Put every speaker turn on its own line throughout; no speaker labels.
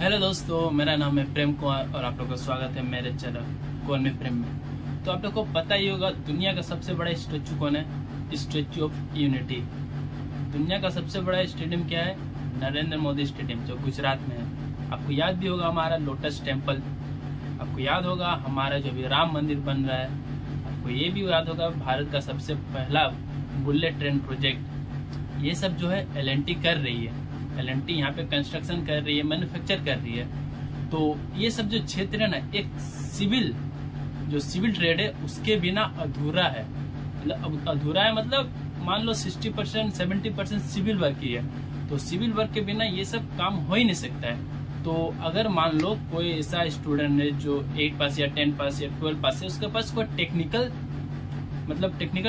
Hello दोस्तों, मेरा नाम है प्रेम कुमार और आप लोगों का स्वागत है मेरे चैनल कौन में प्रेम में। तो आप लोग को पता ही होगा दुनिया का सबसे बड़ा स्टेचू कौन है? Statue of unity. दुनिया का सबसे बड़ा स्टेडियम क्या है? नरेंद्र मोदी स्टेडियम, जो गुजरात में है। आपको याद भी होगा हमारा लोटस टेम्पल, आपको याद होगा हमारा जो भी राम मंदिर बन रहा है, आपको ये भी याद होगा भारत का सबसे पहला बुलेट ट्रेन प्रोजेक्ट। ये सब जो है एल&टी कर रही है। एल&टी यहाँ पे कंस्ट्रक्शन कर रही है, मैन्युफैक्चर कर रही है। तो ये सब जो क्षेत्र है ना, एक सिविल ट्रेड है, उसके बिना अधूरा है। मतलब अधूरा है, मतलब मान लो 60% 70% सिविल वर्क ही है। तो सिविल वर्क के बिना ये सब काम हो ही नहीं सकता है। तो अगर मान लो कोई ऐसा स्टूडेंट है जो 8 पास या 10 पास या 12 पास है, उसके पास कोई टेक्निकल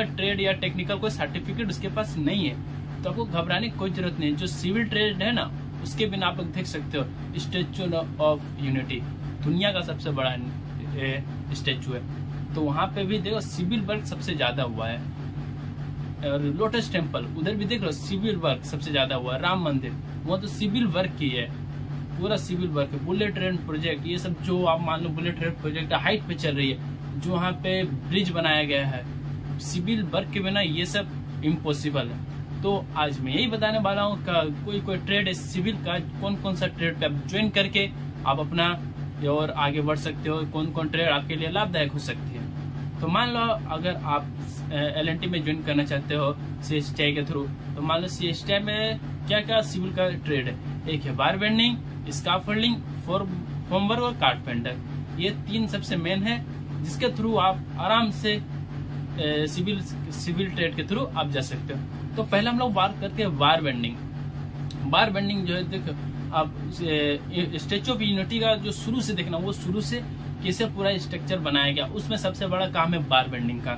ट्रेड या टेक्निकल कोई सर्टिफिकेट उसके पास नहीं है, तो आपको घबराने की कोई जरूरत नहीं। जो सिविल ट्रेड है ना, उसके बिना आप लोग देख सकते हो स्टेचू ऑफ यूनिटी दुनिया का सबसे बड़ा स्टेचू है। तो वहां पे भी देखो सिविल वर्क सबसे ज्यादा हुआ है। और लोटस टेम्पल उधर भी देख लो सिविल वर्क सबसे ज्यादा हुआ है। राम मंदिर वो तो सिविल वर्क की है, पूरा सिविल वर्क है। बुलेट ट्रेन प्रोजेक्ट, ये सब जो आप मान लो बुलेट ट्रेन प्रोजेक्ट हाइट पे चल रही है, जो वहाँ पे ब्रिज बनाया गया है, सिविल वर्क के बिना ये सब इम्पॉसिबल है। तो आज मैं यही बताने वाला हूँ कोई ट्रेड है सिविल का, कौन कौन सा ट्रेड पे आप ज्वाइन करके आप अपना और आगे बढ़ सकते हो, कौन कौन ट्रेड आपके लिए लाभदायक हो सकती है। तो मान लो अगर आप एल&टी में ज्वाइन करना चाहते हो CSTI के थ्रू, तो मान लो CSTI में क्या क्या सिविल का ट्रेड है। एक है बार बेंडिंग, स्काफोल्डिंग, फॉर्मवर्क और कारपेंटर। ये 3 सबसे मेन है, जिसके थ्रू आप आराम से सिविल ट्रेड के थ्रू आप जा सकते हो। तो पहले हम लोग बात करते हैं बार बेंडिंग। बार बेंडिंग जो है, देखो आप स्टेचू ऑफ यूनिटी का जो शुरू से देखना, वो शुरू से कैसे पूरा स्ट्रक्चर बनाया गया, उसमें सबसे बड़ा काम है बार बेंडिंग का।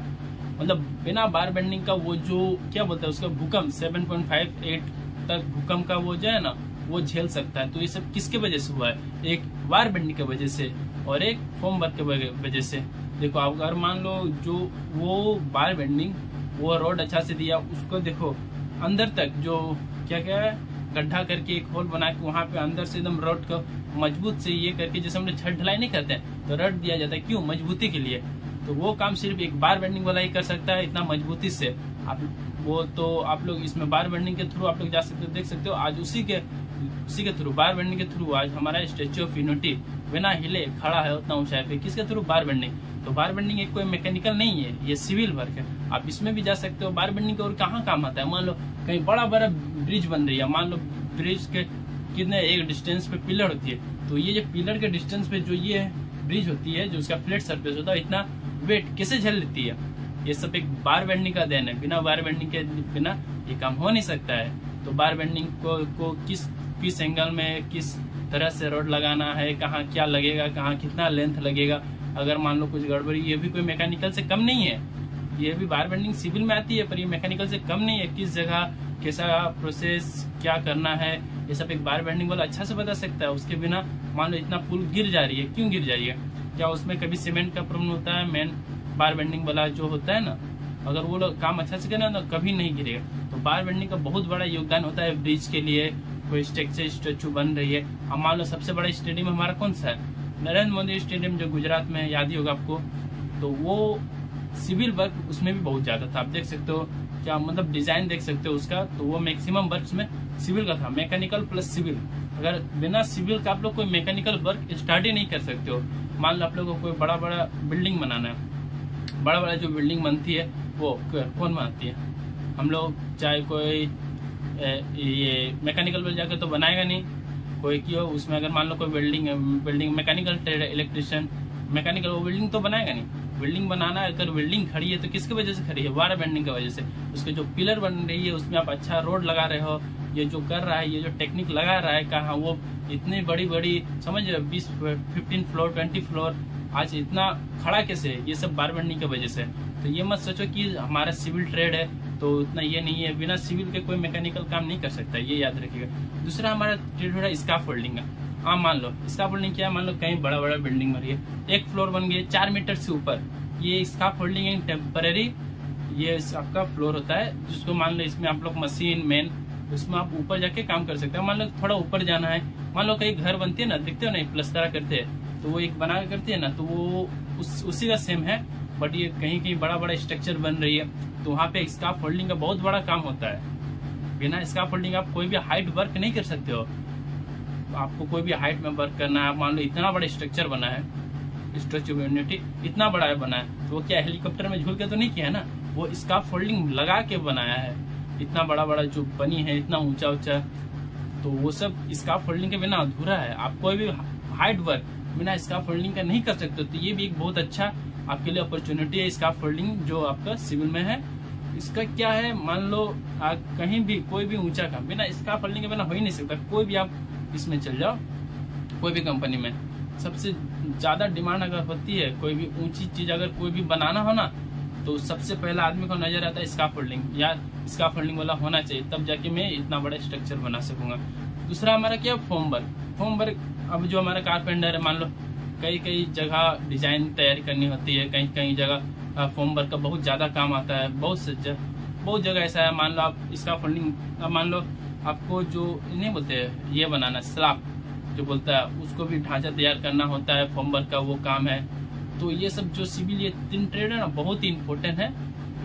मतलब बिना बार बेंडिंग का वो जो क्या बोलते हैं उसका भूकंप 7.58 तक भूकंप का वो जो है ना, वो झेल सकता है। तो ये सब किसके वजह से हुआ है? एक बार बेंडिंग की वजह से और एक फॉर्म वर्क के वजह से। देखो आप अगर मान लो जो वो बार बेंडिंग वो रोड अच्छा से दिया, उसको देखो अंदर तक जो क्या क्या है, गड्ढा करके एक होल बना के वहां पे अंदर से एकदम रोड को मजबूत से ये करके, जैसे हम लोग छत ढलाई नहीं करते हैं तो रड दिया जाता है, क्यों? मजबूती के लिए। तो वो काम सिर्फ एक बार बेंडिंग वाला ही कर सकता है, इतना मजबूती से। आप लोग इसमें बार बेंडिंग के थ्रू आप लोग जा सकते हो, देख सकते हो। आज उसी के थ्रू बार बेंडिंग के थ्रू आज हमारा स्टेचू ऑफ यूनिटी बिना हिले खड़ा है उतना ऊंचाई पे। किसके थ्रू? बार बेंडिंग। तो बार बेंडिंग एक कोई मैकेनिकल नहीं है, ये सिविल वर्क है। आप इसमें भी जा सकते हो। बार बेंडिंग का और कहाँ काम आता है? मान लो कहीं बड़ा ब्रिज बन रही है, मान लो ब्रिज के कितने एक डिस्टेंस पे पिलर होती है, तो ये जो पिलर के डिस्टेंस पे जो ये ब्रिज होती है, जो उसका फ्लैट सरफेस होता है, इतना वेट कैसे झेल लेती है? ये सब एक बार बेंडिंग का देन है। बिना बार बेंडिंग के बिना ये काम हो नहीं सकता है। तो बार बेंडिंग को किस एंगल में किस तरह से रोड लगाना है, कहाँ क्या लगेगा, कहाँ कितना लेंथ लगेगा, अगर मान लो कुछ गड़बड़ी, ये भी कोई मैकेनिकल से कम नहीं है। ये भी बार बेंडिंग सिविल में आती है, पर ये मैकेनिकल से कम नहीं है। किस जगह कैसा प्रोसेस क्या करना है, ये सब एक बार बेंडिंग वाला अच्छा से बता सकता है। उसके बिना मान लो इतना पुल गिर जा रही है, क्यों गिर जा रही है? क्या उसमें कभी सीमेंट का प्रॉब्लम होता है? मेन बार बेंडिंग वाला जो होता है ना, अगर वो लोग काम अच्छा से करें तो कभी नहीं गिरेगा। तो बार बेंडिंग का बहुत बड़ा योगदान होता है ब्रिज के लिए। कोई स्टेचू बन रही है, अब मान लो सबसे बड़ा स्टेडियम हमारा कौन सा है? नरेंद्र मोदी स्टेडियम, जो गुजरात में है, याद ही होगा आपको। तो वो सिविल वर्क उसमें भी बहुत ज्यादा था। आप देख सकते हो क्या, मतलब डिजाइन देख सकते हो उसका। तो वो मैक्सिमम वर्क में सिविल का था, मैकेनिकल प्लस सिविल। अगर बिना सिविल का आप लोग कोई मैकेनिकल वर्क स्टार्ट ही नहीं कर सकते हो। मान लो आप लोग को कोई बड़ा बड़ा बिल्डिंग बनाना है, बड़ा बड़ा जो बिल्डिंग बनती है वो कौन बनाती है? हम लोग। चाहे कोई ये मैकेनिकल बिल्डिंग जाकर तो बनाएगा नहीं कोई, क्यों? उसमें अगर मान लो कोई building mechanical trade electrician mechanical, वो बिल्डिंग तो बनाएगा नहीं। बिल्डिंग बनाना, अगर बिल्डिंग खड़ी है तो किसकी वजह से खड़ी है? बार बेंडिंग की वजजह से। उसके जो पिलर बन रही है उसमें आप अच्छा रोड लगा रहे हो, ये जो कर रहा है, ये जो टेक्निक लगा रहा है, कहाँ वो इतनी बड़ी समझ 20 15 फ्लोर 20 फ्लोर आज इतना खड़ा कैसे है? ये सब बार बेंडिंग की वजह से। तो ये मत सोचो कि हमारा सिविल ट्रेड है तो उतना ये नहीं है। बिना सिविल के कोई मैकेनिकल काम नहीं कर सकता, ये याद रखिएगा। दूसरा हमारा ट्रेड हो रहा है स्काफोल्डिंग का। हाँ, मान लो स्काफोल्डिंग क्या है? मान लो कहीं बड़ा बिल्डिंग बन रही है, एक फ्लोर बन गई 4 मीटर से ऊपर, ये स्काफोल्डिंग है टेम्पररी। ये आपका फ्लोर होता है, जिसको मान लो इसमें आप लोग मशीन मैन उसमें आप ऊपर जाके काम कर सकते हैं। मान लो थोड़ा ऊपर जाना है, मान लो कहीं घर बनती है ना, देखते हो ना प्लस्तरा करते हैं, तो वो एक बना के करते हैं ना, तो वो उसी का सेम है। बट ये कहीं कहीं बड़ा बड़ा स्ट्रक्चर बन रही है, तो वहाँ पे स्काफ फोल्डिंग का बहुत बड़ा काम होता है। बिना स्काफ फोल्डिंग आप कोई भी हाइट वर्क नहीं कर सकते हो। आपको कोई भी हाइट में वर्क करना है, मान लो इतना बड़ा स्ट्रक्चर बना है, स्टैच्यू ऑफ यूनिटी इतना बड़ा बना है, तो वो क्या हेलीकॉप्टर में झूल के तो नहीं किया है ना, वो स्काफ फोल्डिंग लगा के बनाया है। इतना बड़ा बड़ा जो बनी है, इतना ऊंचा ऊंचा, तो वो सब स्काफ फोल्डिंग के बिना अधूरा है। आप कोई भी हाइट वर्क बिना स्काफ फोल्डिंग का नहीं कर सकते। तो ये भी एक बहुत अच्छा आपके लिए अपॉर्चुनिटी है, स्काफ फोल्डिंग जो आपका सिविल में है। इसका क्या है, मान लो कहीं भी कोई भी ऊंचा काम बिना स्काफ फोल्डिंग के बिना हो ही नहीं सकता। कोई भी आप इसमें चल जाओ, कोई भी कंपनी में सबसे ज्यादा डिमांड अगर होती है, कोई भी ऊंची चीज अगर कोई भी बनाना हो ना, तो सबसे पहला आदमी को नजर आता है स्काफ फोल्डिंग, या स्काफ फोल्डिंग वाला होना चाहिए, तब जाके मैं इतना बड़ा स्ट्रक्चर बना सकूंगा। दूसरा हमारा क्या, फोम वर्क। फोम वर्क, अब जो हमारा कारपेंटर है, मान लो कई कई जगह डिजाइन तैयारी करनी होती है, कहीं कहीं जगह फोम वर्क का बहुत ज्यादा काम आता है। बहुत जगह ऐसा है, मान लो आप स्काफ फोल्डिंग, मान लो आपको जो नहीं बोलते ये बनाना स्लैब जो बोलता है, उसको भी ढांचा तैयार करना होता है, फोम वर्क का वो काम है। तो ये सब जो सिविल, ये 3 ट्रेड है ना, बहुत ही इम्पोर्टेंट है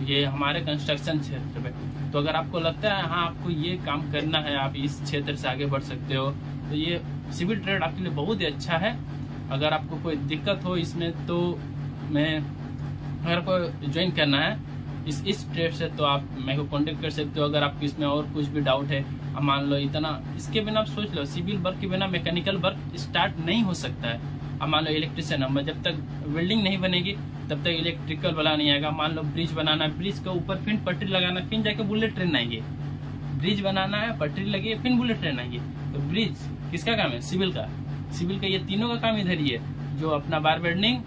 ये हमारे कंस्ट्रक्शन क्षेत्र में। तो अगर आपको लगता है हाँ आपको ये काम करना है, आप इस क्षेत्र से आगे बढ़ सकते हो, तो ये सिविल ट्रेड आपके लिए बहुत ही अच्छा है। अगर आपको कोई दिक्कत हो इसमें, तो मैं अगर कोई ज्वाइन करना है इस ट्रेड से, तो आप मेरे को कांटेक्ट कर सकते हो। अगर आपको इसमें और कुछ भी डाउट है, मान लो इतना इसके बिना आप सोच लो, सिविल वर्क के बिना मैकेनिकल वर्क स्टार्ट नहीं हो सकता है। अब मान लो इलेक्ट्रिशियन, हम जब तक बिल्डिंग नहीं बनेगी तब तक इलेक्ट्रिकल वाला नहीं आएगा। मान लो ब्रिज बनाना है, ब्रिज के ऊपर फिर पटरी लगाना, फिर जाके बुलेट ट्रेन आएगी। ब्रिज बनाना है, पटरी लगी, फिर बुलेट ट्रेन आएगी। तो ब्रिज किसका काम है, सिविल का। सिविल का ये तीनों का काम इधर ही है, जो अपना बार बेंडिंग,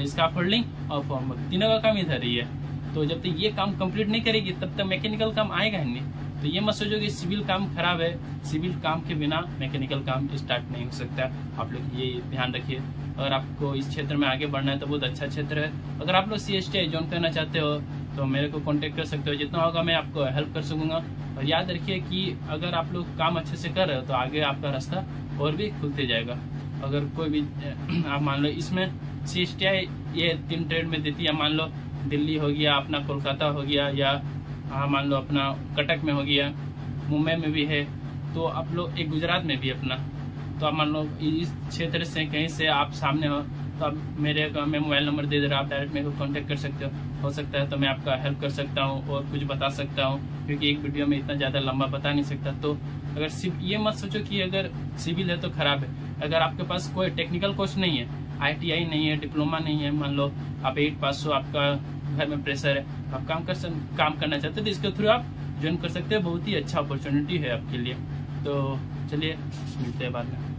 स्काफ फोल्डिंग और फॉर्म वर्क, तीनों का काम इधर ही है। तो जब तक ये काम कंप्लीट नहीं करेगी तब तक मैकेनिकल काम आएगा ही नहीं। तो ये मत सोचो कि सिविल काम खराब है, सिविल काम के बिना मैकेनिकल काम स्टार्ट नहीं हो सकता। आप लोग ये ध्यान रखिए। अगर आपको इस क्षेत्र में आगे बढ़ना है तो बहुत अच्छा क्षेत्र है। अगर आप लोग CSTI ज्वाइन करना चाहते हो तो मेरे को कांटेक्ट कर सकते हो, जितना होगा मैं आपको हेल्प कर सकूंगा। और याद रखिए कि अगर आप लोग काम अच्छे से कर रहे हो तो आगे आपका रास्ता और भी खुलते जाएगा। अगर कोई भी आप मान लो इसमें CSTI ये 3 ट्रेड में देती है, मान लो दिल्ली हो गया, अपना कोलकाता हो गया, या मान लो अपना कटक में हो गया, मुंबई में भी है, तो आप लोग एक गुजरात में भी अपना, तो आप मान लो इस क्षेत्र से कहीं से आप सामने हो, तो आप मैं मोबाइल नंबर दे रहा, आप डायरेक्ट मेरे को कांटेक्ट कर सकते हो सकता है तो मैं आपका हेल्प कर सकता हूँ और कुछ बता सकता हूँ, क्योंकि एक वीडियो में इतना ज़्यादा लंबा बता नहीं सकता। तो अगर ये मत सोचो कि अगर सिविल है तो खराब है। अगर आपके पास कोई टेक्निकल कोर्स नहीं है, ITI नहीं है, डिप्लोमा नहीं है, मान लो आप 8 पास हो, आपका घर में प्रेशर है, आप काम करना चाहते हो, तो इसके थ्रू आप ज्वाइन कर सकते हो। बहुत ही अच्छा अपॉर्चुनिटी है आपके लिए। तो चलिए मिलते हैं बाद में।